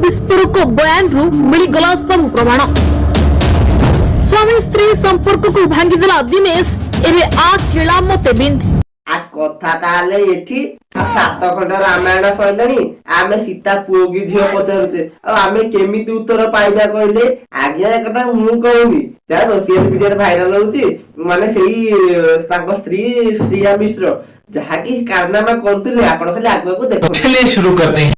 विस्फोरक बयान मिलगला सब प्रमाण। स्वामी स्त्री संपर्क को भांगीदेला दिनेश एबे आ किला मते बिंद आ कथा ताले एठी सात खंड रामायण सइलानी आमे सीता पुओ की झियो पचारुचे आमे केमिति उत्तर पाइबा कहले आज्ञा कथा मु कहूनी जा सोशल मीडिया रे भाइराल होउची माने सेही तांको स्त्री श्रिया मिश्र जहाकी कारनामा करतले आपण खाली आगु को देखो। चलिए शुरू करते हैं।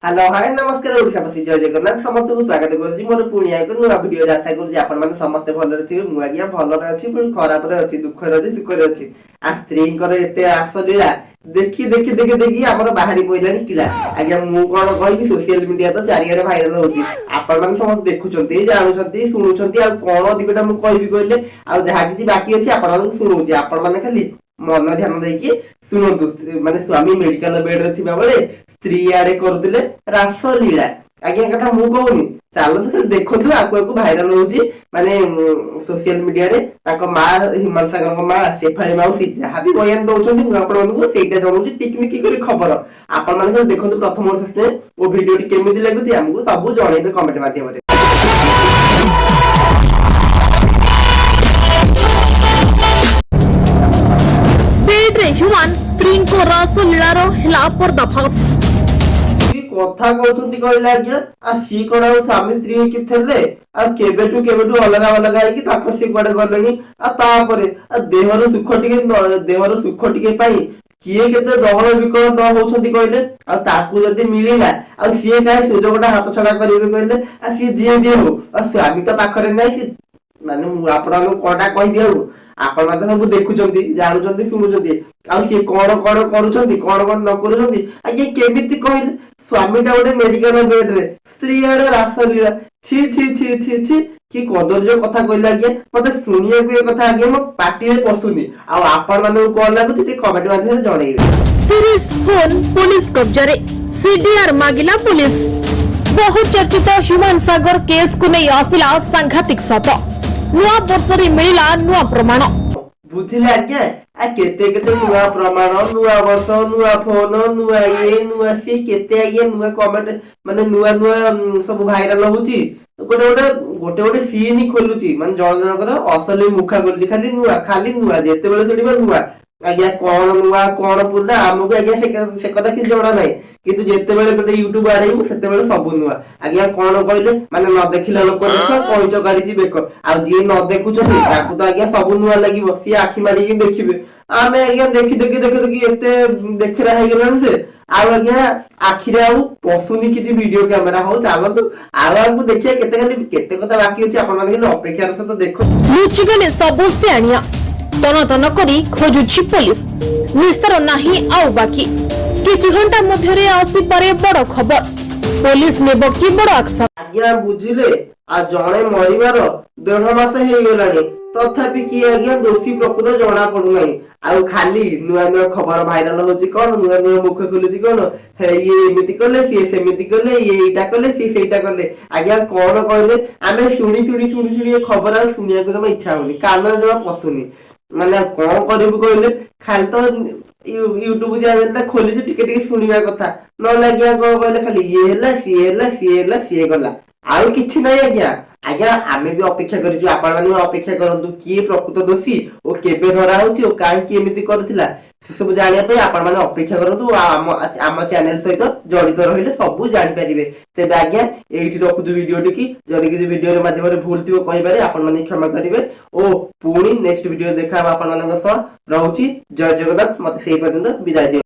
हेलो हाय नमस्कार ओडिशावासी जय जगन्नाथ समस्त को स्वागत करूची मोर पुनिया एक नुआ वीडियो आशा करूची आपण माने समस्त भलो रे थिबे मु आज्ञा भलो रे अछि पुनी खराब रे अछि दुख रे अछि सुख रे अछि आ स्त्री कर एते आसलीला देखि देखि देखि देखि हमर बाहरी पइलानी किला आज्ञा मु कोन कहि सोशल मीडिया तो चारियाडे भाइराल होउची आपण माने समस्त देखुचंती जानुचंती सुनुचंती आ कोन अधिकटा मु कहिबी कहले आ जहा किछि बाकी अछि आपण माने सुनुची आपण माने खाली मन ध्यान देकी सुनतु माने स्वामी मेडिकल बेड रे थिबा बेले स्त्री आडे करथिले रासलीला आज्ञा कथा मु कहूनी चालू खाली देखंतु आको को भाइराल होउची माने सोशल मीडिया रे ताको मा हिमांशु सागर को मा सेफाली माउसी जहा भी बयान दउचंती मु आपण मानकु सेटा जणुची टिकनिकी करी खबर आपण माने देखंतु प्रथम वर्ष से ओ वीडियो टी केमिति लागुची हमकु सब जणैबे कमेंट माध्यम रे। ह्यूमन स्त्री को रासलीलार हिला पर्दाफाश कथा कहउछंती कहले आज्ञा आ सी कोन स्वामी स्त्री कि थले आ केबेटू अलगा अलगा है कि ताको सी कोडे गलनी आ तापरे आ देहर सुख टिके पाई किए केते दहल विकल न होउछंती कहले आ ताकू जदी मिलिला आ सी काहे सुजोगटा हाथ छडा करिवे कहले आ सी जे भी हो आ स्वामी तो पाखरे नै सी माने मु आपन कोडा कहि दिउ आपण माते सब देखुचंती जानुचंती सुनुचंती आ सी कोन करूचंती कोन न करूचंती आ जे केमिति कहले स्वामीटा गोटे मेडिकल बेड रे स्त्री आडे रासलीला छी छी छी छी छी कि कदर्य कथा कहले आज्ञा मते सुनिया को ए कथा आज्ञा मो पार्टी रे पसुनी आ आपण माने कोन लागुची ते कमेंट माध्यम रे जणैबे। 30 फोन पुलिस कब्जा रे सीडीआर मागिला पुलिस। बहु चर्चित ह्यूमन सागर केस को नै आसिला सांघातिक सत नुआ वर्ष रे मिलिला नुआ प्रमाण बुझिले आज्ञा आ केते केते नुआ प्रमाण नुआ वर्ष नुआ फोन नुआ ये नुआ सी केते आज्ञा नुआ कमेंट माने नुआ सब भाइराल होउची गोटे सीन खोलुची माने जण कर असली मुखा खोलुची खाली नुआ जेते बेले सेठी नुआ आज्ञा कोन नुआ कोन पुरा हमकु आज्ञा से कथा कि जणा नै किंतु जेते बेले गोटे यूट्यूब आडे सेते बेले सब नुआ आज्ञा कोन कहले माने न देखिला लोक देख कहिचो गाडी जिबेक आ जे न देखुचथि ताकू तो आज्ञा सब नुआ लागिवो सी आखि मारी कि देखिबे आमे आज्ञा देखि एते देखरा हे गेलन जे आ आज्ञा आखिरे आउ पसुनी किछि वीडियो कैमरा हो चालंतु आगु देखिया केते कथा बाकी अछि आपण माने अपेक्षा रे तो देखो लुचि गले सब से आनिया तन करी खोजुछि पुलिस निस्तर नाही आउ बाकी किछि घंटा मध्य रे आसी पारे बड़ खबर पुलिस नेबो कि बड़ एक्शन आज्ञा बुझिले आ जणे मरिवार 1.5 मास हे गेलानी तथापि कि आज्ञा दोषी प्रकृत जणा पडु नै आ खाली नुआ खबर भाइराल होची कोन नुआ मुख खुलुची कोन हे ये एमिति करले सी सेमिति करले ये इटा करले सी सेटा करले आज्ञा कोन कहले आमे सुनी खबर आ सुनिया को जमा इच्छा होनी कान जमा पसुनी माने कोन करबु कहले खाली तो यूट्यूब चैनल खोली टिके सुनिबा कथा न लागिया को कहले खाली ये ହେଲା सी गला आउ किछि नै आज्ञा आमे भी अपेक्षा करिछु आपण माने अपेक्षा करंतु की प्रकृत दोषी ओ केबे धरा होछि ओ काहे की एमिति करथिला से सब जानिया पे आपण माने अपेक्षा करंतु आम चैनल सहित जडित रहिले सब जानि परिबे तेबे आज्ञा एठी रखु वीडियो टिकी जदि कि वीडियो रे माध्यम रे भूल थिबो कहि बारे आपण माने क्षमा करिवे ओ पुणी नेक्स्ट वीडियो देखा आपण मानक सह रहउछि जय जगन्नाथ मते सेही पर्यंत विदाय।